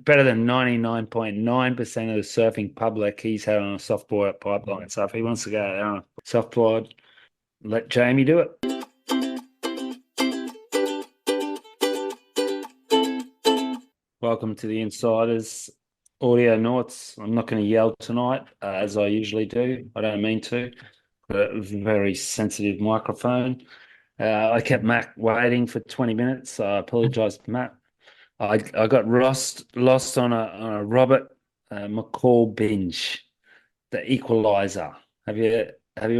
better than 99.9% of the surfing public. He's had on a softboard at Pipeline. So if he wants to go out there on a softboard, let Jamie do it. Welcome to the Insiders Audio Notes. I'm not going to yell tonight, as I usually do. I don't mean to. Got a very sensitive microphone. I kept Matt waiting for 20 minutes, so I apologize, Matt. I got lost on a Robert McCall binge, The Equalizer. Have you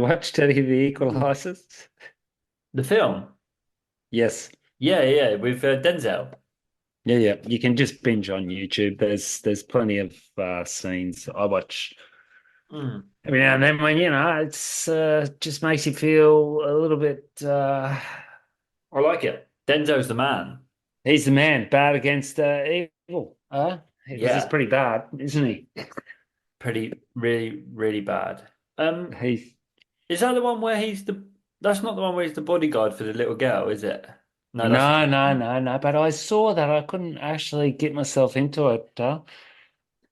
watched any of The Equalizers? The film? Yes. Yeah, with Denzel. Yeah. You can just binge on YouTube. There's plenty of scenes. I watch Mm. every now and then when it's just makes you feel a little bit. I like it. Denzel's the man. He's the man, bad against evil. Because he's Yeah, pretty bad, isn't he? pretty, really, really bad. Um, He is that the one where That's not the one where he's the bodyguard for the little girl, is it? No, that's. no. But I saw that. I couldn't actually get myself into it.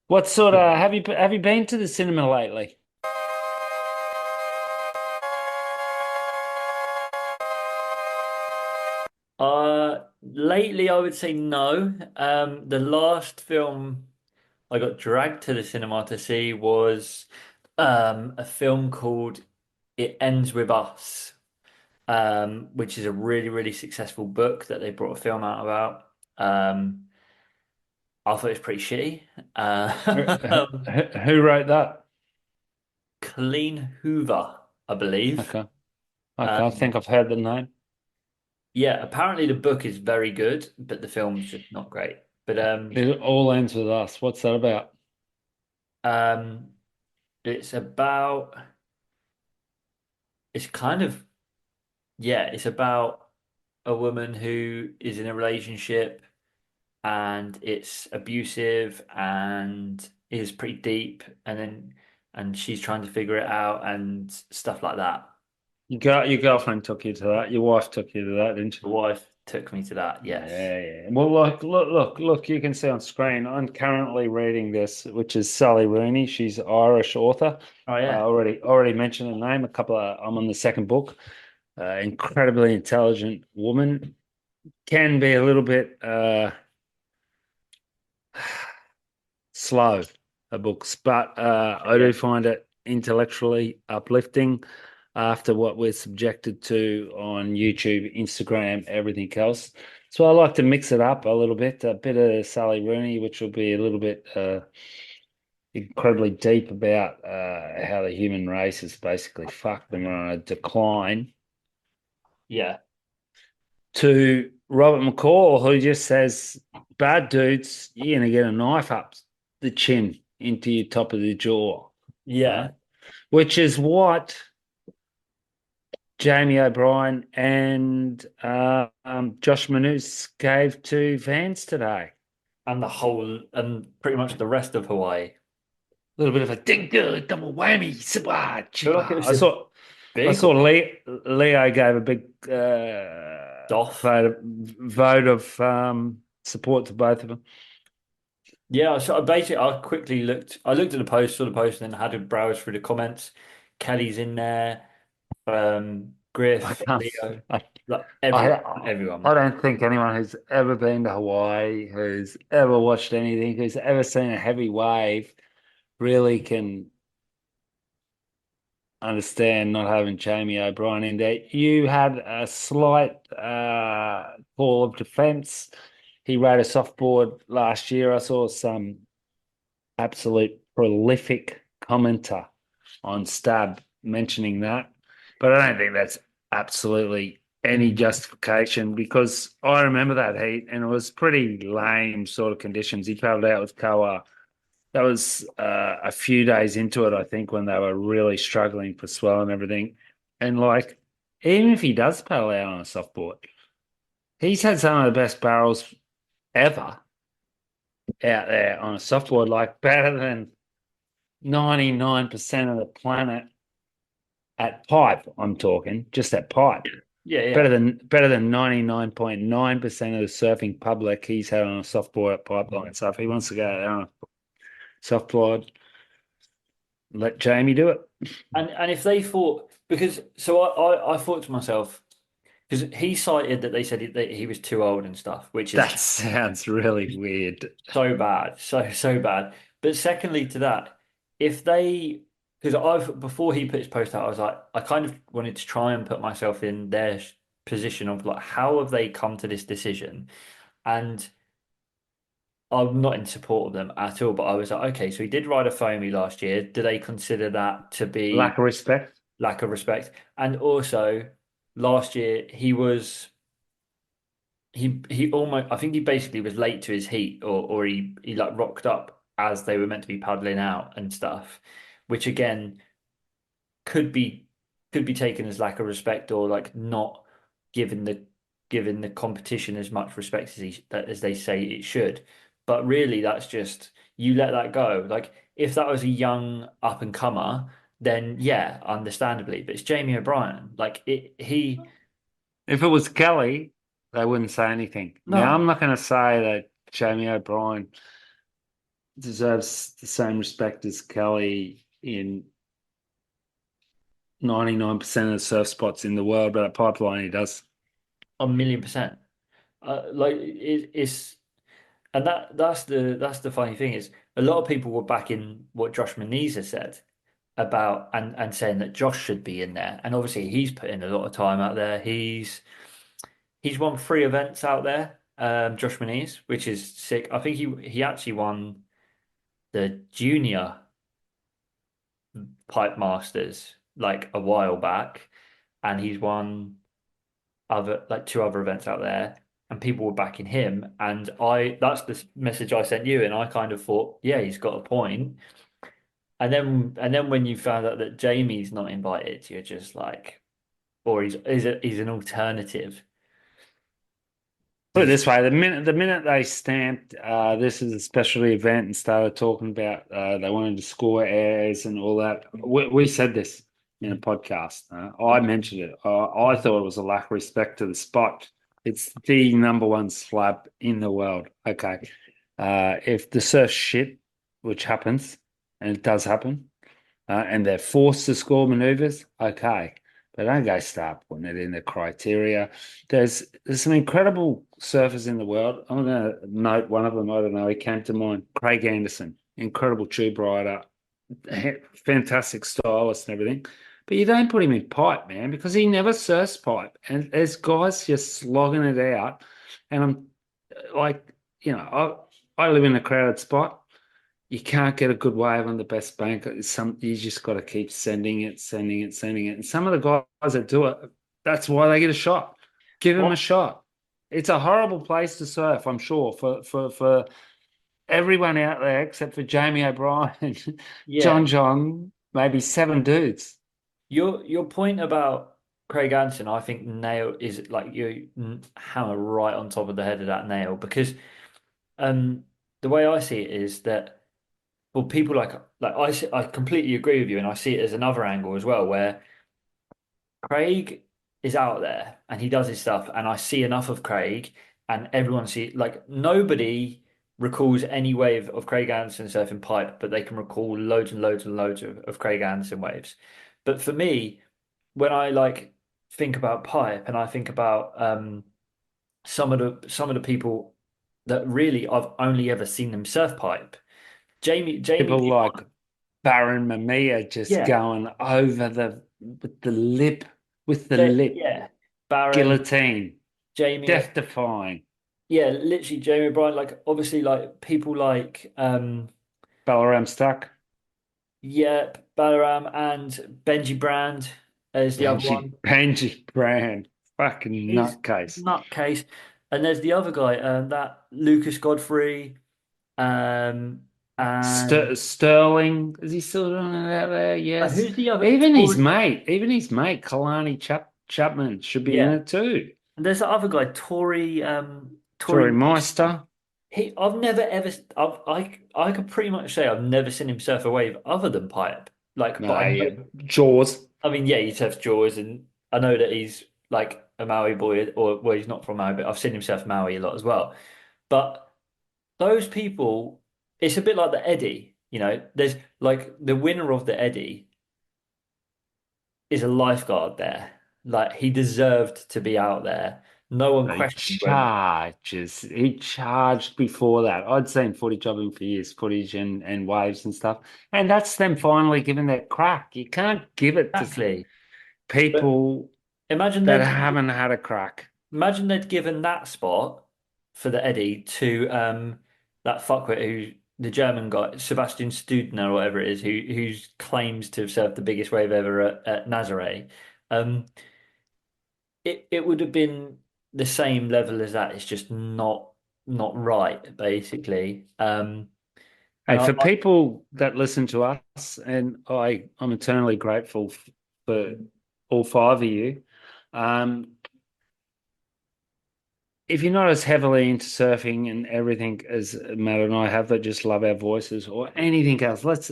What sort of have you been to the cinema lately? Lately I would say no. The last film I got dragged to the cinema to see was a film called It Ends With Us. Which is a really, really successful book that they brought a film out about. I thought it was pretty shitty. Who, Uh, who wrote that? Colleen Hoover, I believe. Okay, okay. I Um, think I've heard the name. yeah, apparently the book is very good, but the film's just not great. But It all ends with us. What's that about? um, it's about, it's kind of, yeah, it's about a woman who is in a relationship and it's abusive and is pretty deep and she's trying to figure it out and stuff like that. Your girlfriend took you to that. Your wife took you to that, didn't she? The wife took me to that, yes. Yeah. Well, look. You can see on screen. I'm currently reading this, which is Sally Rooney. She's an Irish author. Oh I yeah. already mentioned her name. I'm on the second book. Incredibly intelligent woman. Can be a little bit slow, her books, but I Yeah. do find it intellectually uplifting after what we're subjected to on YouTube, Instagram, everything else. So I like to mix it up a bit of Sally Rooney, which will be a little bit incredibly deep about how the human race is basically fucked and we're on a decline, Yeah. to Robert McCall, who just says, bad dudes, you're going to get a knife up the chin into your top of the jaw. Right? Yeah. Which is what Jamie O'Brien and Josh Manus gave to Vance today. And the whole and pretty much the rest of Hawaii. I A little bit of a ding good, double whammy, feel like it chipa. was a I big saw Leo gave a big doff. vote of support to both of them. Yeah, so basically I looked at the post, saw the post, and then had to browse through the comments. Kelly's in there, I Griff, can't. Leo, I, like I everyone. I don't think anyone who's ever been to Hawaii, who's ever watched anything, who's ever seen a heavy wave, really can understand not having Jamie O'Brien in there. You had a slight call of defense. He rode a softboard last year. I saw some absolute prolific commenter on Stab mentioning that, but I don't think that's absolutely any justification because I remember that heat and it was pretty lame sort of conditions. He travelled out with Koa. That was a few days into it, I think, when they were really struggling for swell and everything. And like, even if he does paddle out on a softboard, he's had some of the best barrels ever out there on a softboard, like better than 99% of the planet at pipe. I'm talking just at pipe. Yeah, yeah. Better than 99.9% of the surfing public he's had on a softboard at Pipeline. So if he wants to go out on a softboard, let Jamie do it. And if they thought because so I thought to myself because he cited that they said that he was too old and stuff, which is That sounds really weird. so bad, so bad. But secondly to that, if they because I've before he put his post out, I was like I kind of wanted to try and put myself in their position of like how have they come to this decision? And I'm not in support of them at all, but I was like, okay, so he did ride a foamy last year. Do they consider that to be Lack of respect. lack of respect? And also, last year he almost I think he basically was late to his heat, or he like rocked up as they were meant to be paddling out and stuff, which again could be could be taken as lack of respect or like not giving the competition as much respect as they say it should. But really, that's just you let that go. Like if that was a young up and comer, then yeah, understandably. But it's Jamie O'Brien. Like he If it was Kelly, they wouldn't say anything. Now, no I'm not going to say that Jamie O'Brien deserves the same respect as Kelly in 99% of the surf spots in the world, but at Pipeline he does. 1,000,000%. Like it's and that's the funny thing is a lot of people were backing what Josh Manisa said about and saying that Josh should be in there. And obviously he's put in a lot of time out there. He's won 3 events out there, Josh Manise, which is sick. I think he actually won the junior pipe masters like a while back, and he's won other like 2 other events out there. And people were backing him, and I that's the message I sent you, and I kind of thought, yeah, he's got a point. And then when you found out that Jamie's not invited, you're just like, or he's an alternative. Put it Does this way, the minute they stamped this is a specialty event and started talking about they wanted to score airs and all that, we said this in a podcast. I mentioned it. I thought it was a lack of respect to the spot. It's the number one slab in the world. Okay. If the surf shit, which happens, and it does happen, and they're forced to score maneuvers, okay. But don't go start putting it in the criteria. There's some incredible surfers in the world. I'm going to note one of them. I don't know. He came to mind. Craig Anderson, incredible tube rider, fantastic stylist and everything. But you don't put him in pipe, man, because he never surfs pipe. And there's guys just slogging it out. And I'm like, I live in a crowded spot. You can't get a good wave on the best bank. You just got to keep sending it, sending it, sending it. And some of the guys that do it, that's why they get a shot. Give them a what? shot. It's a horrible place to surf, I'm sure, for everyone out there except for Jamie O'Brien, Yeah, John, maybe 7 dudes. your point about Craig Anderson, I think nail is like you hammer right on top of the head of that nail because um the way I see it is that well people I completely agree with you and I see it as another angle as well where Craig is out there and he does his stuff, and I see enough of Craig, and everyone see like nobody recalls any wave of Craig Anderson surfing pipe, but they can recall loads and loads and loads of Craig Anderson waves. But for me, when I like think about pipe and I think about some of the people that really I've only ever seen them surf pipe, Jamie People did like one, Baron Mamiya just yeah, going over with the lip, yeah, Baron, guillotine, Jamie. death defying. Yeah, literally Jamie O'Brien, like obviously like people like Balaram stuck. yeah, Balaram and Benji Brand is the other one. Benji Brand, fucking He's nutcase. nutcase. And there's the other guy, that Lucas Godfrey, and Sterling, is he still doing it out there? Yes. who's the other Even his mate, Kalani Chapman should be in yeah. it too. And there's the other guy, Tori Tory Meister. Meister, I've never ever I could pretty much say I've never seen him surf a wave other than pipe. Like, but no, yeah, Jaws. I mean, yeah, he surfs Jaws, and I know that he's like a Maui boy, or well, he's not from Maui, but I've seen him surf Maui a lot as well. But those people, it's a bit like the Eddie, you know. There's like the winner of the Eddie is a lifeguard there. Like he deserved to be out there. No one He questioned whether charges. He charged before that. I'd seen footage of him for years, footage and waves and stuff. And that's them finally giving that crack. You can't give it to exactly. But people imagine that they'd haven't had a crack. imagine they'd given that spot for the Eddie to that fuckwit who the German guy Sebastian Studner or whatever it is who claims to have surfed the biggest wave ever at Nazare. Um, it would have been the same level as that. It's just not right, basically. And Hey, for people that listen to us, and I'm eternally grateful for all five of you. Um, if you're not as heavily into surfing and everything as Matt and I have, that just love our voices or anything else, let's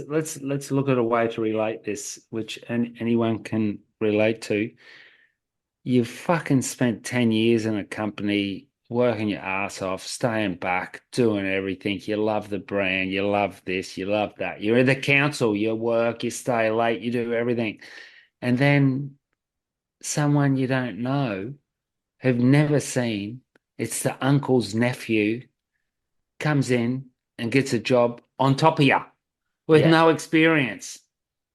look at a way to relate this, which anyone can relate to. You've fucking spent 10 years in a company, working your ass off, staying back, doing everything. You love the brand, you love this, you love that. You're in the council, you work, you stay late, you do everything. And then someone you don't know, have never seen, it's the uncle's nephew, comes in and gets a job on top of you with yeah, no experience.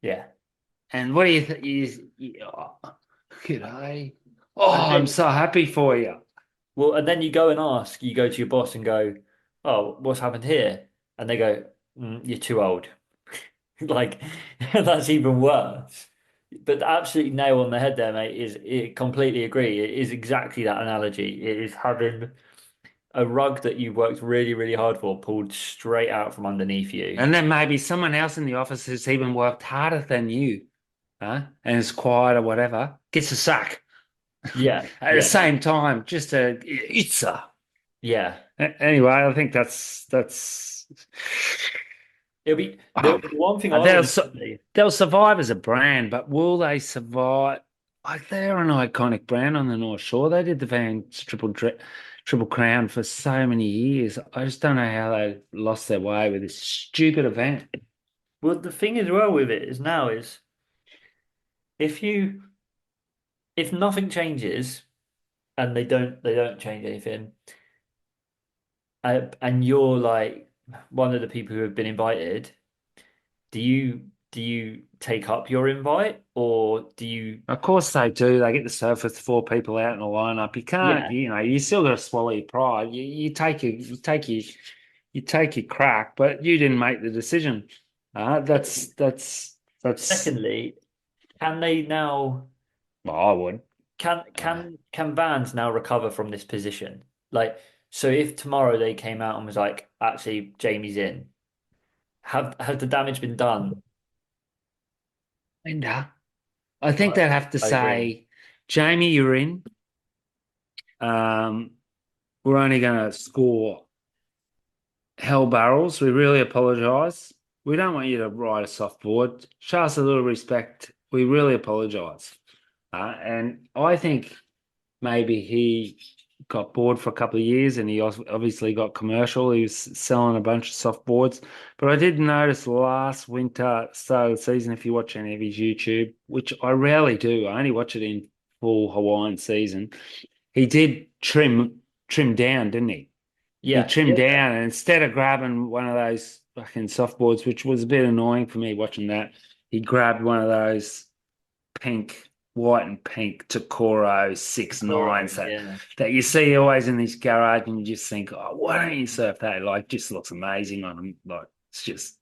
yeah. And what do you think? Oh, g'day. Oh, And I'm then so happy for you. and then you go and ask, you go to your boss and go, "Oh, what's happened here?" And they go, "You're too old." Like that's even worse. But absolutely nail on the head there, mate, is it completely agree. It is exactly that analogy. It is having a rug that you worked really, really hard for pulled straight out from underneath you. And then maybe someone else in the office who's even worked harder than you, huh? And is quiet or whatever, gets a sack Yeah, at the yeah, same time. Just it's a yeah. anyway. I think that's It'll be the um, one thing I they'll wanted to say. they'll survive as a brand, but will they survive? Like they're an iconic brand on the North Shore. They did the Vans Triple Crown for so many years. I just don't know how they lost their way with this stupid event. Well, the thing as well with it is now is if you if nothing changes and they don't change anything, and you're like one of the people who have been invited, do you take up your invite or do you? Of course they do. They get the surf with four people out in a lineup. You can't, Yeah, you know, you still got to swallow your pride. You take your crack, but you didn't make the decision. That's. secondly, can they now Well, I would. can Uh, can can Vans now recover from this position? Like, so if tomorrow they came out and was like, actually, Jamie's in, have the damage been done? and I think I, they'd have to I agree. say, Jamie, you're in. Um, we're only going to score hell barrels. We really apologise. We don't want you to ride a softboard. Show us a little respect. We really apologise. And I think maybe he got bored for a couple of years and he obviously got commercial. He was selling a bunch of softboards. But I did notice last winter, start of the season, if you watch any of his YouTube, which I rarely do, I only watch it in full Hawaiian season. He did trim down, didn't he? He Yeah, trimmed yeah, down and instead of grabbing one of those fucking softboards, which was a bit annoying for me watching that, he grabbed one of those pink, white and pink Takoro six Toro, nines yeah. that you see always in this garage, and you just think, oh, why don't you surf that? Like, just looks amazing on him. Like, it's just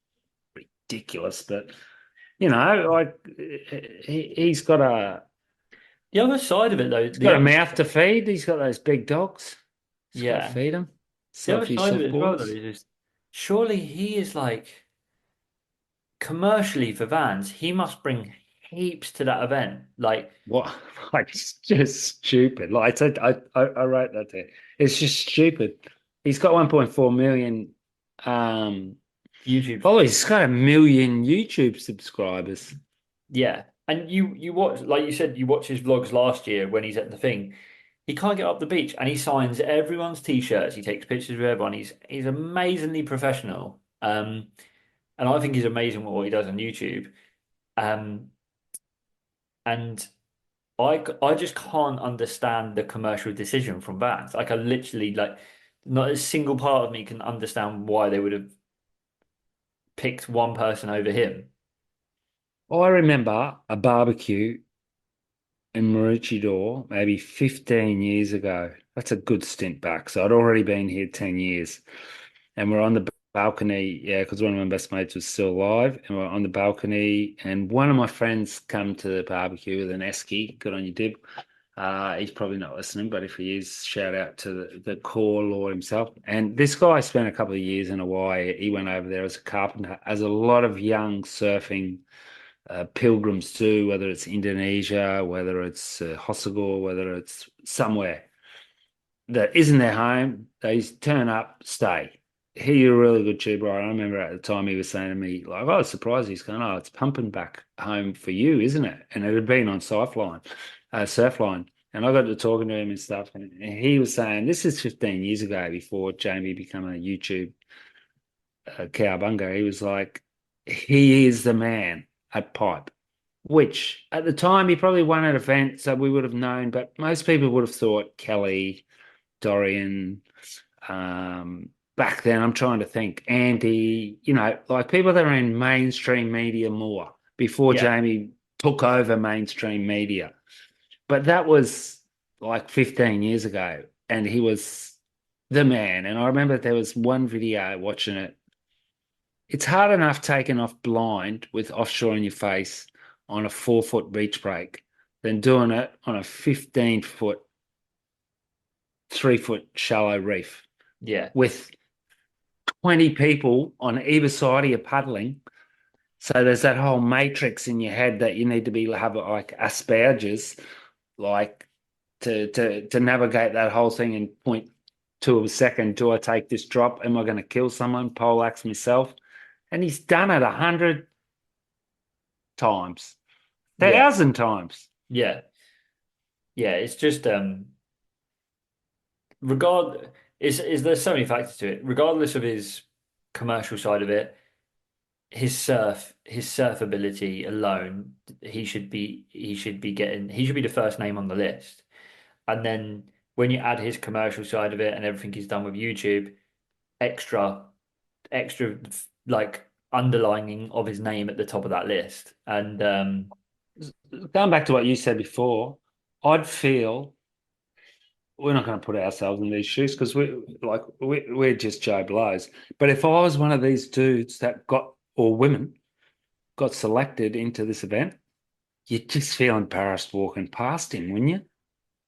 ridiculous. But you know, like he's got The other side of it, though, he's the got a other mouth to feed. He's got those big dogs. He's got to yeah, feed them. the Sell a other few side of it as well, though, surfboards. is just, surely he is like commercially for Vans, he must bring heaps to that event, like What? Like, it's just stupid. Like I said, I wrote that there. It's just stupid. He's got 1.4 million YouTube. followers. He's got a million YouTube subscribers. Yeah, And you watch, like you said, you watch his vlogs last year when he's at the thing. He can't get up the beach, and he signs everyone's t-shirts. He takes pictures of everyone. He's amazingly professional. And I think he's amazing with what he does on YouTube. Um, and I just can't understand the commercial decision from Vans. Like I literally like not a single part of me can understand why they would have picked one person over him. I remember a barbecue in Maroochydore maybe 15 years ago. That's a good stint back. So I'd already been here 10 years. And we're on the balcony, yeah, because one of my best mates was still alive. And we're on the balcony, and one of my friends come to the barbecue with an esky. Good on you, Dib. He's probably not listening, but if he is, shout out to the core lord himself. And this guy spent a couple of years in Hawaii. He went over there as a carpenter, as a lot of young surfing pilgrims do, whether it's Indonesia, whether it's Hossegor, whether it's somewhere that isn't their home. They turn up, stay. He a really good tuber. I remember at the time he was saying to me, like, I was surprised. He's going, oh, it's pumping back home for you, isn't it? And it had been on Surfline. And I got to talking to him and stuff. And he was saying, this is 15 years ago before Jamie became a YouTube cowbunga. He was like, he is the man at pipe, which at the time he probably won an event, so we would have known, but most people would have thought Kelly, Dorian, back then, I'm trying to think, Andy, like people that are in mainstream media more before Yeah, Jamie took over mainstream media. But that was like 15 years ago, and he was the man. And I remember there was one video watching it. It's hard enough taking off blind with offshore in your face on a 4 foot beach break than doing it on a 15-foot, 3 foot shallow reef yeah, with 20 people on either side of you paddling. So there's that whole matrix in your head that you need to be have like Asperger's, like to navigate that whole thing in point two of a second. Do I take this drop? Am I going to kill someone? Poleaxe myself. And he's done it 100 times, yeah, 1,000 times. yeah, yeah. It's just regard is there's so many factors to it. Regardless of his commercial side of it, his surf ability alone, he should be the first name on the list. And then when you add his commercial side of it and everything he's done with YouTube, extra extra like underlining of his name at the top of that list. And Going back to what you said before, I'd feel we're not going to put ourselves in these shoes because we're just Joe Blows. But if I was one of these dudes that got or women got selected into this event, you'd just feel embarrassed walking past him, wouldn't you?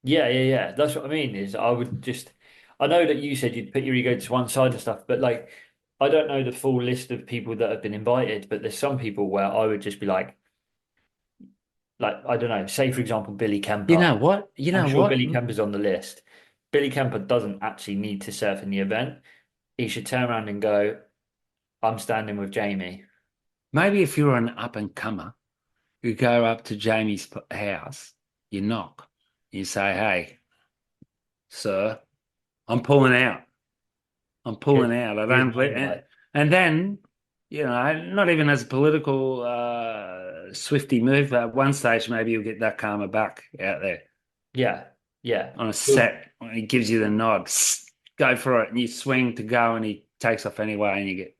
yeah, yeah, yeah. That's what I mean is I would just I know that you said you'd put your ego to one side and stuff, but like I don't know the full list of people that have been invited, but there's some people where I would just be like I don't know, say for example Billy You Kemper. know what? You I'm know sure what? Billy Kemper's on the list. Billy Kemper doesn't actually need to surf in the event. He should turn around and go, I'm standing with Jamie. Maybe if you're an up and comer, you go up to Jamie's house, you knock, you say, "Hey, sir, I'm pulling out. I'm Here's pulling out. I here's don't my play." invite. And then, not even as a political swifty move, but at one stage maybe you'll get that karma back out there Yeah, yeah. on a Well, set when he gives you the nod. Go for it, and you swing to go, and he takes off anyway, and you get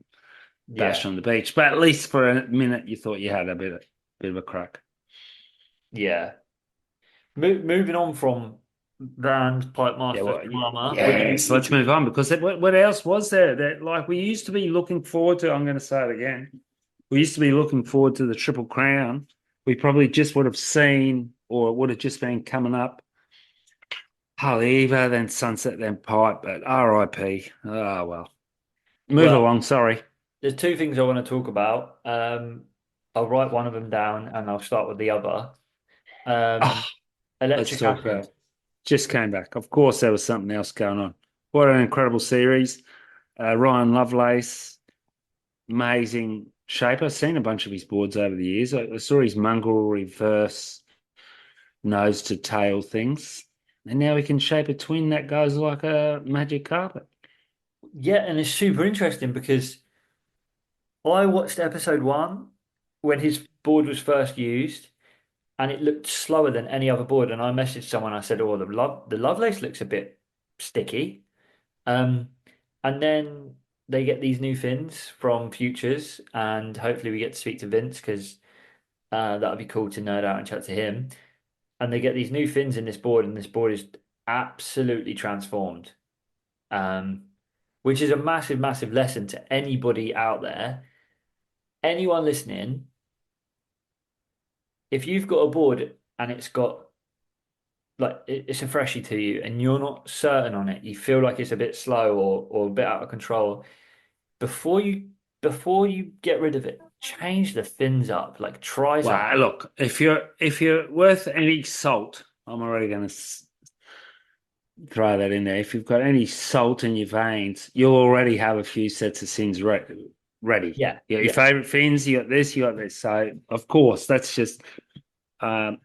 bashed yeah, on the beach. But at least for a minute, you thought you had a bit of a crack. yeah. Moving on from Vans, Pipe Yeah, Masters, well, Karma, yes. Let's move on because what else was there that like we used to be looking forward to? I'm going to say it again. We used to be looking forward to the Triple Crown. We probably just would have seen, or it would have just been coming up. Haleiwa, then Sunset, then Pipe, but RIP. Oh well. Move well, along. Sorry. there's two things I want to talk about. I'll write one of them down and I'll start with the other. Oh, Um, let's Electric talk about Acid. it. Just came back. Of course, there was something else going on. What an incredible series. Ryan Lovelace, amazing shape. I've seen a bunch of his boards over the years. I saw his mongrel reverse nose to tail things, and now he can shape a twin that goes like a magic carpet. Yeah, and it's super interesting because I watched episode one when his board was first used, and it looked slower than any other board. And I messaged someone. I said, "Oh, the Lovelace looks a bit sticky." Um, and then they get these new fins from Futures, and hopefully we get to speak to Vince because that would be cool to nerd out and chat to him. And they get these new fins in this board, and this board is absolutely transformed. Um, which is a massive, massive lesson to anybody out there. Anyone listening, if you've got a board and it's got like it's a freshie to you and you're not certain on it, you feel like it's a bit slow or a bit out of control, before you get rid of it, change the fins up. Like try something. Well, look, if you're worth any salt, I'm already going to throw that in there. If you've got any salt in your veins, you'll already have a few sets of sins ready. Yeah, You got your yeah. favorite fins, you got this, you got this. So, of course, that's just. Um,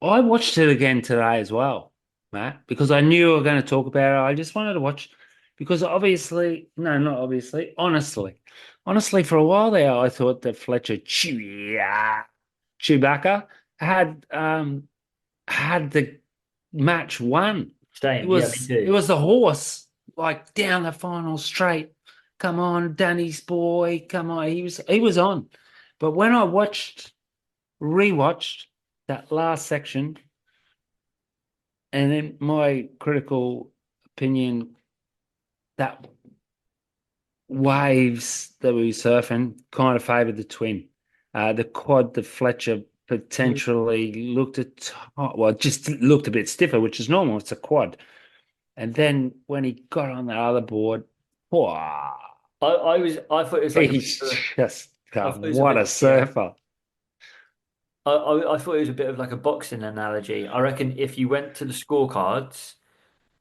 I watched it again today as well, Matt, because I knew we were going to talk about it. I just wanted to watch because obviously, no, not obviously, honestly, for a while there, I thought that Fletcher Chewbacca had the match won. It Same. Yeah, me was it too. was the horse like down the final straight. Come on, Danny's boy. Come on. He was on. But when I rewatched that last section, and in my critical opinion, that waves that we were surfing kind of favored the twin. The quad, the Fletcher potentially looked at well, just looked a bit stiffer, which is normal. It's a quad. And then when he got on the other board, wow, I thought it was like a bit he's of just I thought it was a what bit a yeah. surfer. I thought it was a bit of like a boxing analogy. I reckon if you went to the scorecards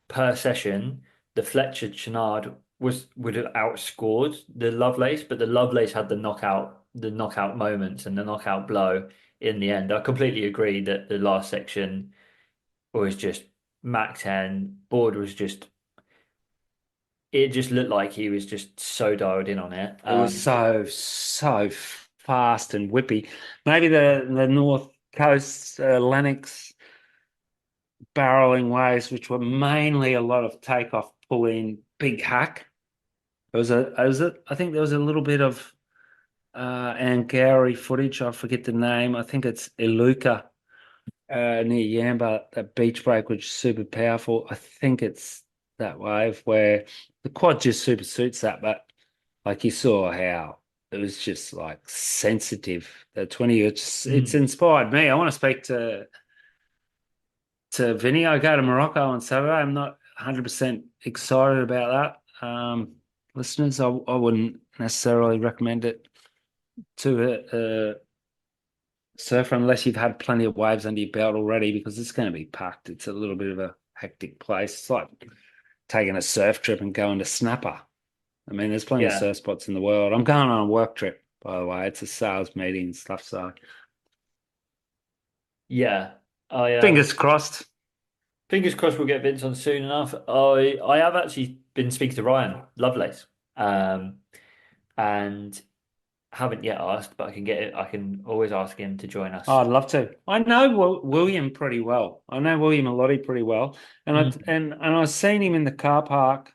per session, the Fletcher Chenard would have outscored the Lovelace, but the Lovelace had the knockout moments and the knockout blow in the end. I completely agree that the last section was just Mac 10. Board was just it just looked like he was just so dialed in on it. It was so fast and whippy. Maybe the North Coast Lennox barreling waves, which were mainly a lot of takeoff, pull in, big hack. I think there was a little bit of Angari footage. I forget the name. I think it's Iluka near Yamba, that beach break, which is super powerful. I think it's that wave where the quad just super suits that, but like you saw how it was just like sensitive. The 20, it's Mm. inspired me. I want to speak to Vinny. I go to Morocco on Saturday. I'm not 100% excited about that. Listeners, I wouldn't necessarily recommend it to a surfer unless you've had plenty of waves under your belt already because it's going to be packed. It's a little bit of a hectic place. It's like taking a surf trip and going to Snapper. I mean, there's plenty of Yeah, surf spots in the world. I'm going on a work trip, by the way. It's a sales meeting and stuff. So yeah. I fingers crossed. fingers crossed we'll get Vince on soon enough. I have actually been speaking to Ryan Lovelace, and haven't yet asked, but I can get it. I can always ask him to join Oh, us. I'd love to. I know William pretty well. I know William Allotti pretty well, and Mm. I've seen him in the car park.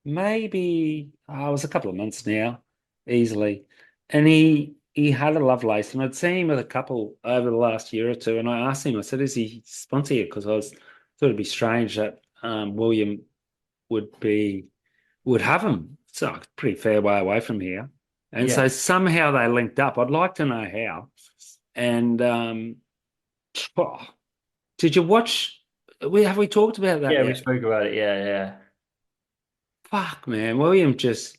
Maybe it was a couple of months now, easily, and he had a Lovelace, and I'd seen him with a couple over the last year or two, and I asked him. I said, "Is he sponsor you?" Because thought it'd be strange that William would be would have him. So a pretty fair way away from here. And so Yeah, somehow they linked up. I'd like to know how. And oh, did you watch? Have we talked about that yeah, we yet? spoke about it. Yeah, yeah. Fuck, man, William just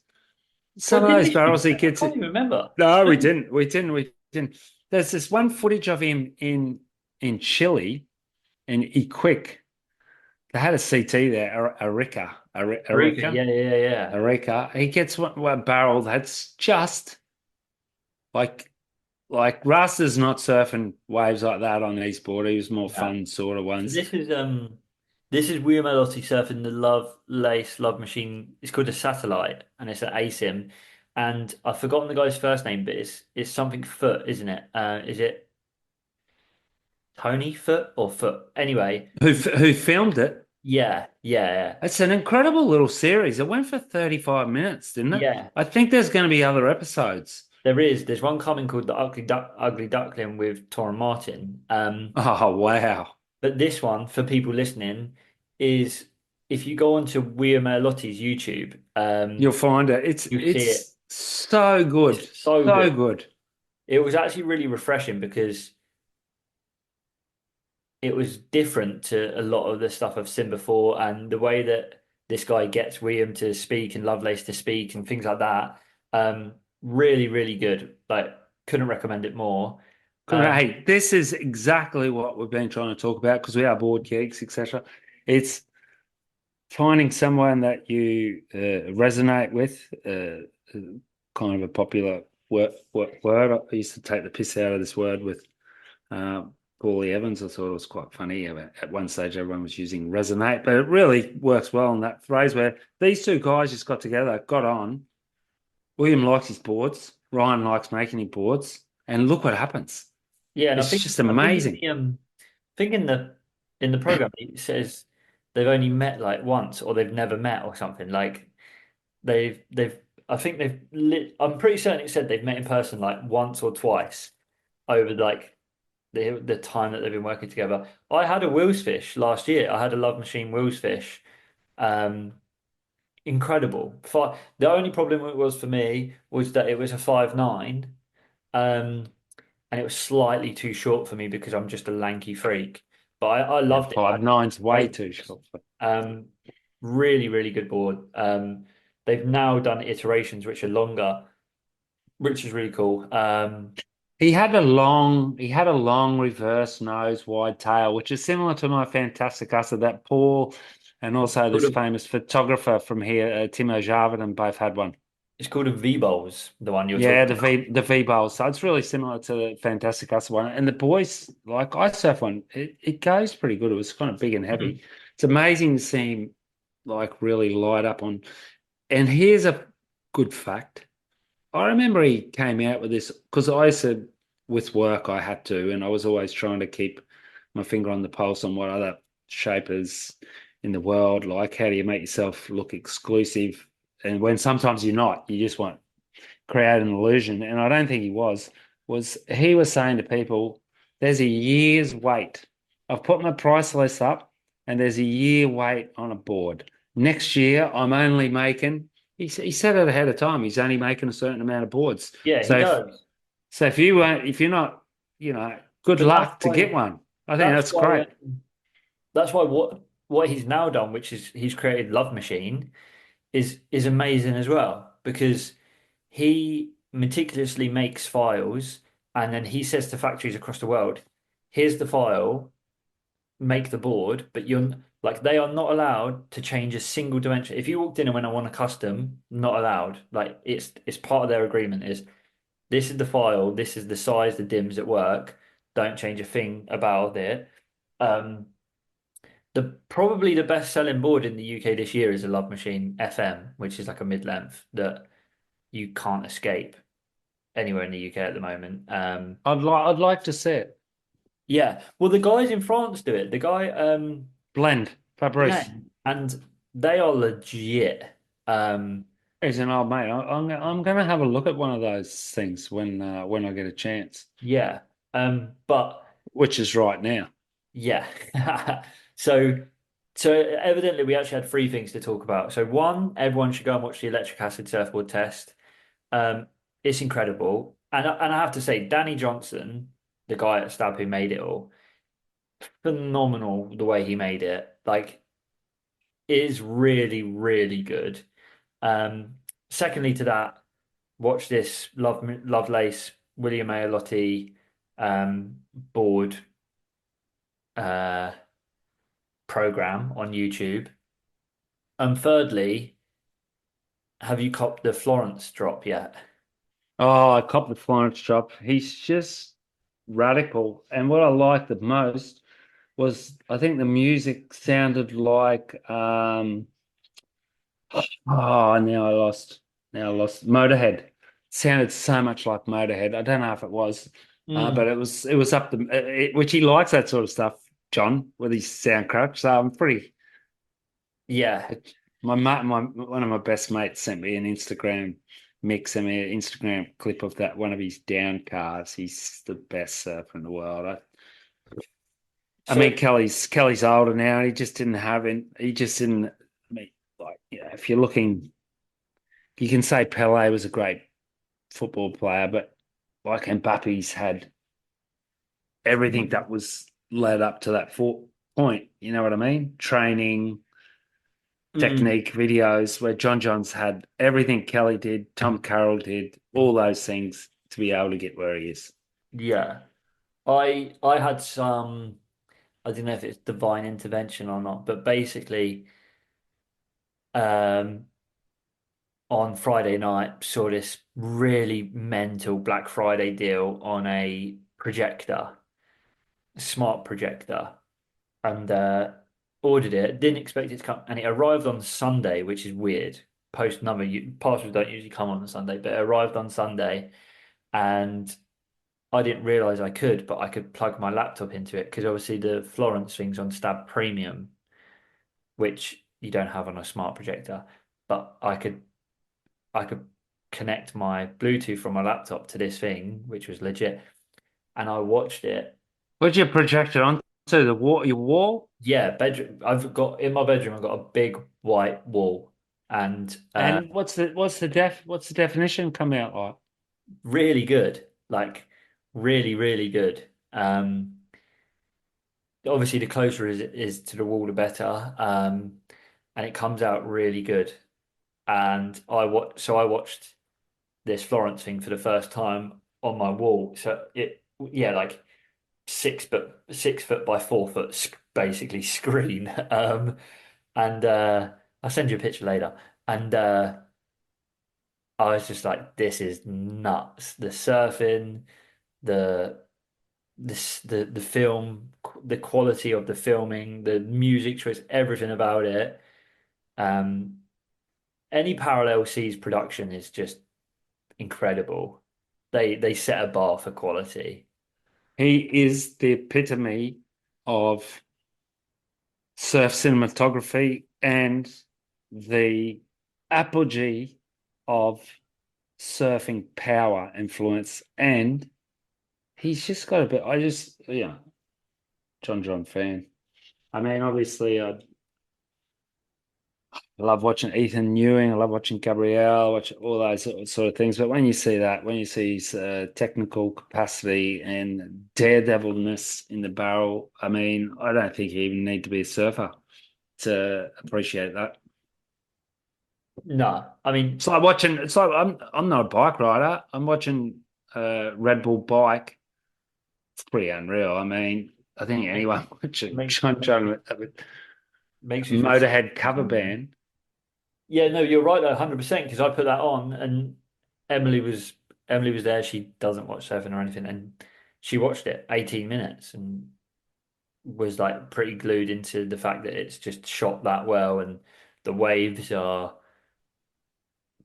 some Well, of did those we speak barrels he about it? I gets can't it. even remember. No, we didn't. We didn't. We didn't. There's this one footage of him in Chile in Iquique. They had a CT there, Arika, Arica, yeah, yeah, yeah. Arica. He gets one barrel that's just Like like Russ not surfing waves like that on his board. He was more Yeah. fun sort of So ones. this is William Elotti surfing the Love Machine. It's called a satellite and it's an ASIM. And I've forgotten the guy's first name, but it's something Foot, isn't it? Is it Tony Foot or Foot? Anyway, Who filmed it? yeah, yeah, It's an incredible little series. It went for 35 minutes, didn't it? yeah. I think there's going to be other episodes. There is. There's one coming called the Ugly Duckling with Torren Martin. Oh, wow. But this one, for people listening, is if you go onto William Lotti's YouTube, You'll find it. you see it. It's so good. It's so So good. good. It was actually really refreshing because it was different to a lot of the stuff I've seen before, and the way that this guy gets William to speak and Lovelace to speak and things like that. Really, really good. Like, couldn't recommend it more. Um, Hey, this is exactly what we've been trying to talk about because we are board geeks, etc. It's finding someone that you resonate with, kind of a popular word. I used to take the piss out of this word with uh, Paulie Evans. I thought it was quite funny. At one stage, everyone was using resonate, but it really works well in that phrase where these two guys just got together, got on. William likes his boards. Ryan likes making his boards. And look what happens. yeah, and It's just I think in amazing. the program it says they've only met like once or they've never met or something. Like they've I think I'm pretty certain it said they've met in person like once or twice over like the time that they've been working together. I had a Wills fish last year. I had a Love Machine Wills fish. Um, incredible. The only problem it was for me was that it was a 5'9", and it was slightly too short for me because I'm just a lanky freak. But I Yeah, loved it. I 5'9's way played too short. um, really, really good board. They've now done iterations which are longer, which is really cool. He had a long reverse nose, wide tail, which is similar to my fantastic usher that Paul and also Sort this of, famous photographer from here, Timo Jarvinen, both had one. it's called a V-Bowls, the one you're Yeah, talking the about. V bowl. So it's really similar to the fantastic usher one. And the boys, like I surf one, it goes pretty good. It was kind of big and Mhm. heavy. It's amazing to see him like really light up on. And here's a good fact. I remember he came out with this because I said with work I had to, and I was always trying to keep my finger on the pulse on what other shapers in the world like. How do you make yourself look exclusive? And when sometimes you're not, you just want to create an illusion. And I don't think was he was saying to people, there's a year's wait. I've put my price list up and there's a year wait on a board. Next year, I'm only making he said it ahead of time. He's only making a certain amount of boards. Yeah, he So does. if you weren't if you're not, good But luck to get one. I think that's that's why great. that's why what he's now done, which is he's created Love Machine, is amazing as well because he meticulously makes files and then he says to factories across the world, here's the file, make the board, but you're like they are not allowed to change a single dimension. If you walked in and went, I want a custom, not allowed. Like it's part of their agreement is this is the file, this is the size, the dims at work. Don't change a thing about it. Um, probably the best selling board in the UK this year is a Love Machine FM, which is like a mid-length that you can't escape anywhere in the UK at the moment. I'd like to see it. Yeah, well, the guys in France do it. The guy, Blend, Fabrice. Glenn, and they are legit. Um, He's an old mate. I'm going to have a look at one of those things when I get a chance, yeah, but which is right now. yeah. So, so evidently we actually had three things to talk about. So one, everyone should go and watch the Electric Acid Surfboard test. Um, it's incredible, and I have to say, Danny Johnson, the guy at Stab who made it all, phenomenal the way he made it. Like, it is really, really good. Um, secondly to that, watch this Lovelace William A. Lottie board uh, program on YouTube. And thirdly, have you copped the Florence drop yet? Oh, I copped the Florence chop. He's just radical. And what I liked the most was I think the music sounded like oh now I lost Motorhead. Sounded so much like Motorhead. I don't know if it was, but Mm, it was up the which he likes that sort of stuff, John, with his sound craft. So I'm pretty. yeah. My mate, one of my best mates sent me an Instagram sent me an Instagram clip of that one of his down cars. He's the best surfer in the world. I So mean, Kelly's older now. He just didn't have it. He just didn't. I mean, like, if you're looking, you can say Pele was a great football player, but like Mbappe's had everything that was led up to that point. You know what I mean? Training, mm, technique, videos, where John's had everything Kelly did, Tom Carroll did, all those things to be able to get where he is. yeah. I had some I don't know if it's divine intervention or not, but basically um on Friday night saw this really mental Black Friday deal on a projector, smart projector, and ordered it. Didn't expect it to come, and it arrived on Sunday, which is weird. Post number, parcels don't usually come on a Sunday, but it arrived on Sunday, and I didn't realize I could, but I could plug my laptop into it because obviously the Florence thing's on Stab Premium, which you don't have on a smart projector. But I could connect my Bluetooth from my laptop to this thing, which was legit, and I watched it. What'd you project it on? To the wall, your wall? Yeah, bedroom. I've got in my bedroom. I've got a big white wall, and And what's the definition come out like? really good, like really, really good. Obviously, the closer is to the wall, the better. And it comes out really good. And I watched this Florence thing for the first time on my wall. So yeah, like 6 foot by 4 foot, basically screen. And I'll send you a picture later. And I was just like, this is nuts. The surfing, the the film, the quality of the filming, the music choice, everything about it. Um, any Parallel Seas production is just incredible. They set a bar for quality. He is the epitome of surf cinematography and the apogee of surfing power influence. And he's just got a bit, John fan. I mean, obviously, I love watching Ethan Ewing. I love watching Gabrielle, watch all those sort of things. But when you see that, when you see his technical capacity and daredevilness in the barrel, I mean, I don't think you even need to be a surfer to appreciate that. No, I mean, It's like watching. It's like I'm not a bike rider. I'm watching Red Bull bike. It's pretty unreal. I mean, I think make, anyone watching make, John makes you feel sick. Motorhead cover band. Yeah, no, you're right though, 100%. Because I put that on, and Emily was Emily was there. She doesn't watch surfing or anything, and she watched it 18 minutes and was like pretty glued into the fact that it's just shot that well, and the waves are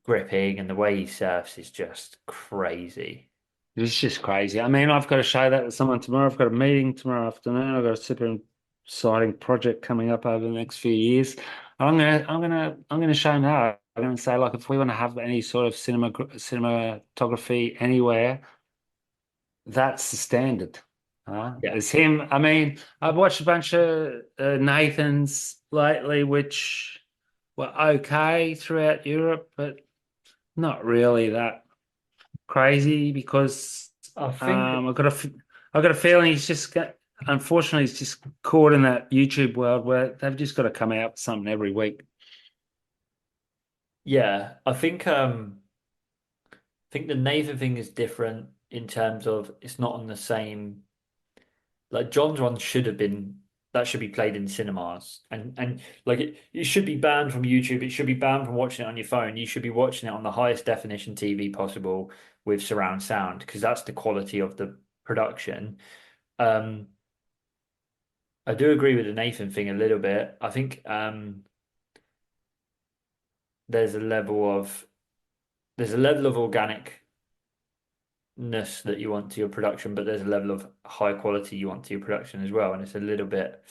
gripping, and the way he surfs is just crazy. It's just crazy. I mean, I've got to show that to someone tomorrow. I've got a meeting tomorrow afternoon. I've got a super exciting project coming up over the next few years. I'm gonna show him that. I'm gonna say, like, if we want to have any sort of cinematography anywhere, that's the standard. Yeah. It's him. I mean, I've watched a bunch of Nathan's lately, which were okay throughout Europe, but not really that crazy because I think I've got a feeling unfortunately he's just caught in that YouTube world where they've just got to come out with something every week. yeah, I think the Nathan thing is different in terms of it's not on the same. Like John's one should have been that should be played in cinemas, and like it should be banned from YouTube. It should be banned from watching it on your phone. You should be watching it on the highest definition TV possible with surround sound because that's the quality of the production. Um, I do agree with the Nathan thing a little bit. I think there's a level of organicness that you want to your production, but there's a level of high quality you want to your production as well, and it's a little bit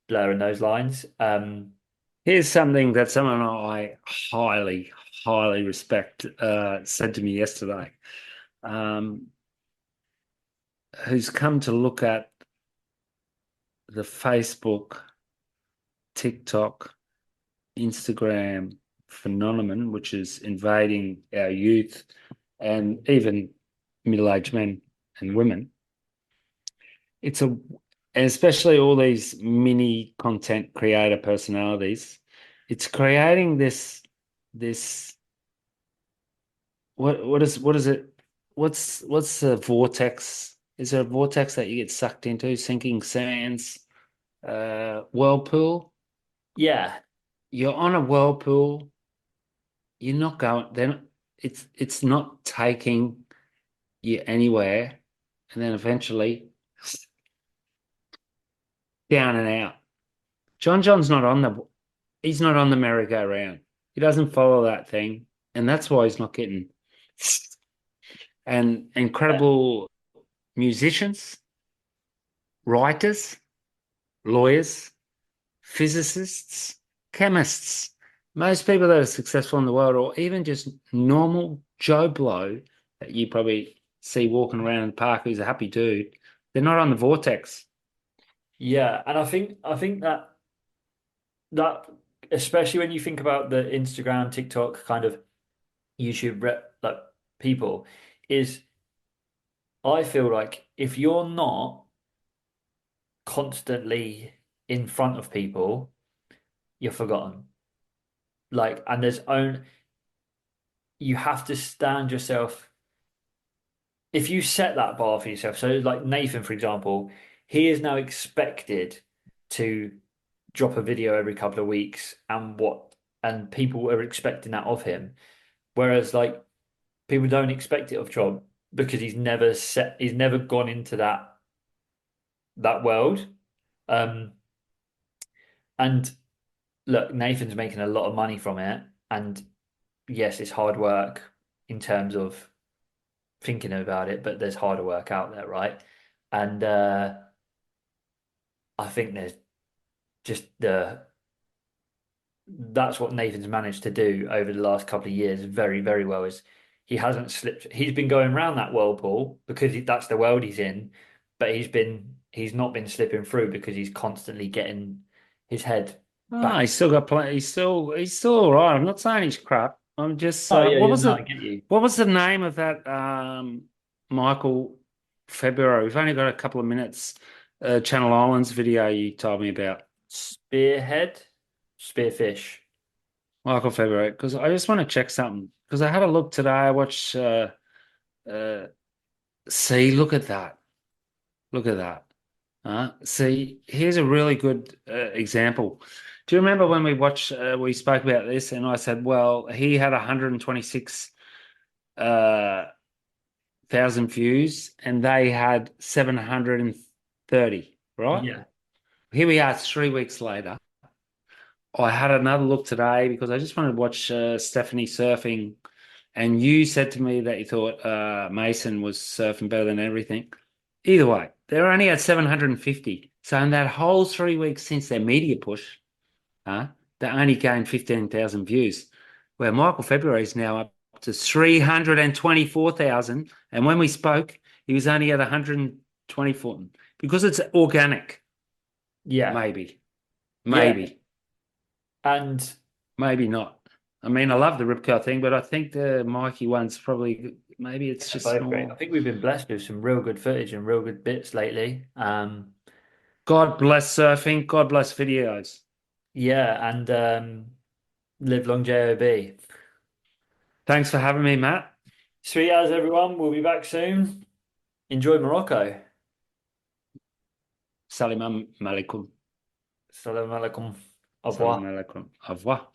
blurring those lines. Here's something that someone I highly, highly respect said to me yesterday, um, who's come to look at the Facebook, TikTok, Instagram phenomenon, which is invading our youth and even middle-aged men and women. It's a, and especially all these mini content creator personalities, it's creating this what is it? What's the vortex? Is there a vortex that you get sucked into? Sinking sands, whirlpool. Yeah, You're on a whirlpool. You're not going. Then it's not taking you anywhere, and then eventually down and out. John's not on the. He's not on the merry-go-round. He doesn't follow that thing, and that's why he's not getting. And incredible musicians, writers, lawyers, physicists, chemists, most people that are successful in the world, or even just normal Joe Blow that you probably see walking around in the park who's a happy dude, they're not on the vortex. yeah, and I think that especially when you think about the Instagram, TikTok kind of YouTube like people, is I feel like if you're not constantly in front of people, you're forgotten. Like, and you have to stand yourself. If you set that bar for yourself, so like Nathan, for example, he is now expected to drop a video every couple of weeks, and people are expecting that of him. Whereas like people don't expect it of Job because he's never gone into that world. Um, and look, Nathan's making a lot of money from it, and yes, it's hard work in terms of thinking about it, but there's harder work out there, right? And I think there's just that's what Nathan's managed to do over the last couple of years very, very well is he hasn't slipped. He's been going around that whirlpool because that's the world he's in, but he's not been slipping through because he's constantly getting his head Ah, back. he's still got play. He's still all right. I'm not saying he's crap. I'm just Oh yeah, what yeah, was no, I it? get you. What was the name of that Michael February? We've only got a couple of minutes. Channel Islands video you told me about. Spearhead, spearfish. Michael February, because I just want to check something. Because I had a look today. I watched. Uh, see, look at that. Look at that. See, here's a really good example. Do you remember when we spoke about this, and I said, well, he had 126 uh, thousand views, and they had 730, right? Yeah, Here we are 3 weeks later. I had another look today because I just wanted to watch Stephanie surfing. And you said to me that you thought Mason was surfing better than everything. Either way, they're only at 750. So in that whole 3 weeks since their media push, they only gained 15,000 views. Where Michael February is now up to 324,000. And when we spoke, he was only at 124. Because it's organic, yeah, maybe, yeah, maybe, and maybe not. I mean, I love the Rip Curl thing, but I think the Mikey one's probably maybe it's they're just both great. I more. think we've been blessed with some real good footage and real good bits lately. God bless surfing. God bless videos. Yeah, and live long JOB. Thanks for having me, Matt. Sweet as everyone. We'll be back soon. Enjoy Morocco. Salam alaikum. Salam alaikum. Au Salam revoir. alaikum. Au revoir.